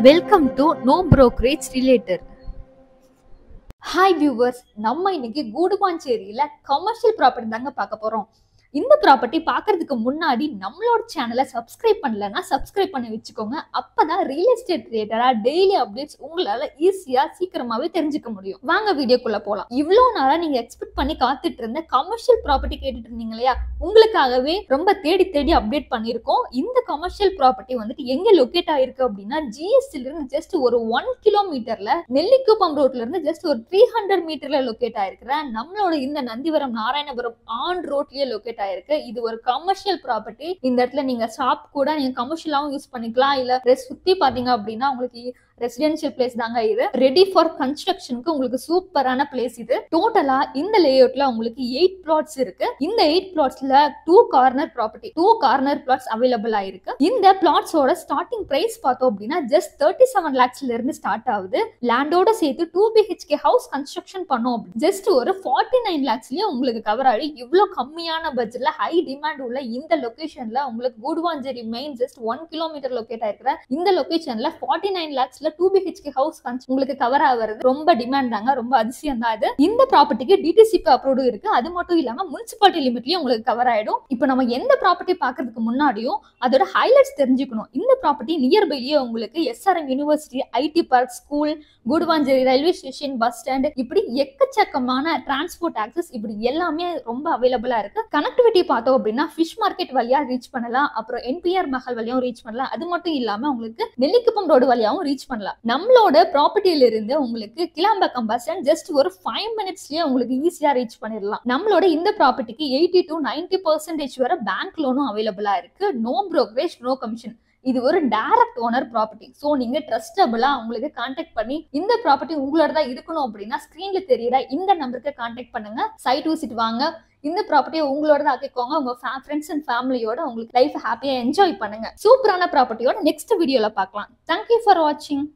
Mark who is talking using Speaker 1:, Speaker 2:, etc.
Speaker 1: Welcome to know brokerage related. Hi viewers, நம்ம இன்னைக்கு கூடுமாஞ்சேரியில commercial property தாங்க பார்க்க போறோம். இந்த ப்ராப்பர்ட்டி பார்க்கறதுக்கு முன்னாடி நம்மளோட சேனலை சப்ஸ்கிரைப் பண்ணலன்னா சப்ஸ்கிரைப் பண்ணி வச்சுக்கோங்க. அப்பதான் ரியல் எஸ்டேட் ரிலேட்டடா டெய்லி அப்டேட்ஸ் உங்களால ஈஸியா சீக்கிரமாவே தெரிஞ்சுக்க முடியும். வாங்க வீடியோக்குள்ள போலாம். இவ்வளவு நாளா நீங்க எக்ஸ்பெக்ட் பண்ணி காத்துட்டு இருந்த கமர்ஷியல் ப்ராப்பர்ட்டி கேட்டுட்டு இருந்தீங்க இல்லையா, உங்களுக்காகவே ரொம்ப தேடி தேடி அப்டேட் பண்ணிருக்கோம். இந்த கமர்ஷியல் ப்ராப்பர்ட்டி வந்துட்டு எங்க லொகேட் ஆயிருக்கு அப்படின்னா, ஜிஎஸ்டில இருந்து ஜஸ்ட் ஒரு 1 கிலோமீட்டர்ல, நெல்லிக்குப்பம் ரோட்ல இருந்து ஜஸ்ட் ஒரு 300 மீட்டர்ல லொகேட் ஆயிருக்கிற நம்மளோட இந்த நந்திவரம் நாராயணபுரம் ஆன் ரோட்லயே லொகேட் ஆயிருக்கு. இது ஒரு கமர்ஷியல் ப்ராப்பர்ட்டி. இந்த இடத்துல நீங்க ஷாப் கூட நீங்க கமர்ஷியலாவும் யூஸ் பண்ணிக்கலாம். இல்ல சுத்தி பாத்தீங்க அப்படின்னா உங்களுக்கு ரெசிடென்ஷியல் பிளேஸ் தாங்க இது. ரெடி ஃபார் கன்ஸ்ட்ரக்ஷனுக்கு உங்களுக்கு சூப்பரான பிளேஸ் இது. டோட்டலா இந்த லேஅவுட்ல உங்களுக்கு 8 பிளாட்ஸ் இருக்கு. இந்த 8 பிளாட்ஸ்ல 2 corner property, 2 corner plots available ஆயிருக்கு. இந்த பிளாட்ஸோட ஸ்டார்டிங் பிரைஸ் பார்த்தோம் அப்படின்னா ஜஸ்ட் 37 lakhsல இருந்து ஸ்டார்ட் ஆகுது. லேண்டோட சேர்த்து 2 BHK ஹவுஸ் கன்ஸ்ட்ரக்ஷன் பண்ணோம் ஜஸ்ட் ஒரு 49 lakhsலயே உங்களுக்கு கவர் ஆகி, இவ்வளவு கம்மியான பட்ஜெட்ல ஹை டிமாண்ட் உள்ள இந்த லொகேஷன்ல உங்களுக்கு Guduvanchery main just 1 kilometre locate ஆயிருக்கிற இந்த லொகேஷன்ல 49 lakhsல 2 BHK ஹவுஸ் உங்களுக்கு கவர் ஆகிறது ரொம்ப டிமாண்ட் தாங்க, ரொம்ப அதிசயம் தான் இது. இந்த ப்ராப்பர்ட்டிக்கு டிடிசிபி அப்ரூவ்டு இருக்கு. அது மட்டும் இல்லாம முனிசிபாலிட்டி லிமிட்லயும் உங்களுக்கு கவர் ஆயிடும். இப்போ நம்ம எந்த ப்ராப்பர்ட்டி பாக்குறதுக்கு முன்னாடியும் அதோட ஹைலைட்ஸ் தெரிஞ்சுக்கணும். இந்த ப்ராப்பர்ட்டி நியர்பைலயே உங்களுக்கு SRM university, IT park, school, Guduvanchery railway station, bus stand, இப்படி எக்கச்சக்கமான டிரான்ஸ்போர்ட் ஆக்சஸ் இப்படி எல்லாமே ரொம்ப அவைலபிளா இருக்கு. கனெக்டிவிட்டி பார்த்தோம் அப்படின்னா ஃபிஷ் மார்க்கெட் வழியா ரீச் பண்ணலாம், அப்புறம் NPR மஹால் வழியாவும் ரீச் பண்ணலாம். அது மட்டும் இல்லாம உங்களுக்கு நெல்லிக்குப்பம் ரோடு வழியாவும் ரீச் பண்ணலாம். நம்மளோட ப்ராப்பர்ட்டியில இருந்து உங்களுக்கு கிளாம்பாக்கம் பஸ் ஸ்டாண்ட் ஜஸ்ட் ஒரு 5 மினிட்ஸ்லயே உங்களுக்கு ஈஸியா ரீச் பண்ணிடலாம். நம்மளோட இந்த ப்ராப்பர்ட்டிக்கு 80 to 90% வரை பேங்க் லோனும் அவைலபிளா இருக்கு. No brokerage, no commission. இது ஒரு டைரக்ட் ஓனர் ப்ராப்பர்ட்டி. சோ நீங்க ட்ரஸ்டபிளா உங்களுக்கு கான்டாக்ட் பண்ணி இந்த ப்ராப்பர்ட்டி உங்களோட தான் இருக்கணும் அப்படின்னா ஸ்கிரீன்ல தெரியற இந்த நம்பருக்கு கான்டாக்ட் பண்ணுங்க. சைட் விசிட் வாங்க. இந்த ப்ராப்பர்ட்டியை உங்களோட தான் ஆக்கிக்கோங்க. உங்க ஃப்ரெண்ட்ஸ் அண்ட் ஃபேமிலியோட உங்களுக்கு லைஃப் ஹாப்பியா என்ஜாய் பண்ணுங்க. சூப்பரான ப்ராப்பர்ட்டியோட நெக்ஸ்ட் வீடியோல பார்க்கலாம். தேங்க்யூ ஃபார் வாட்சிங்.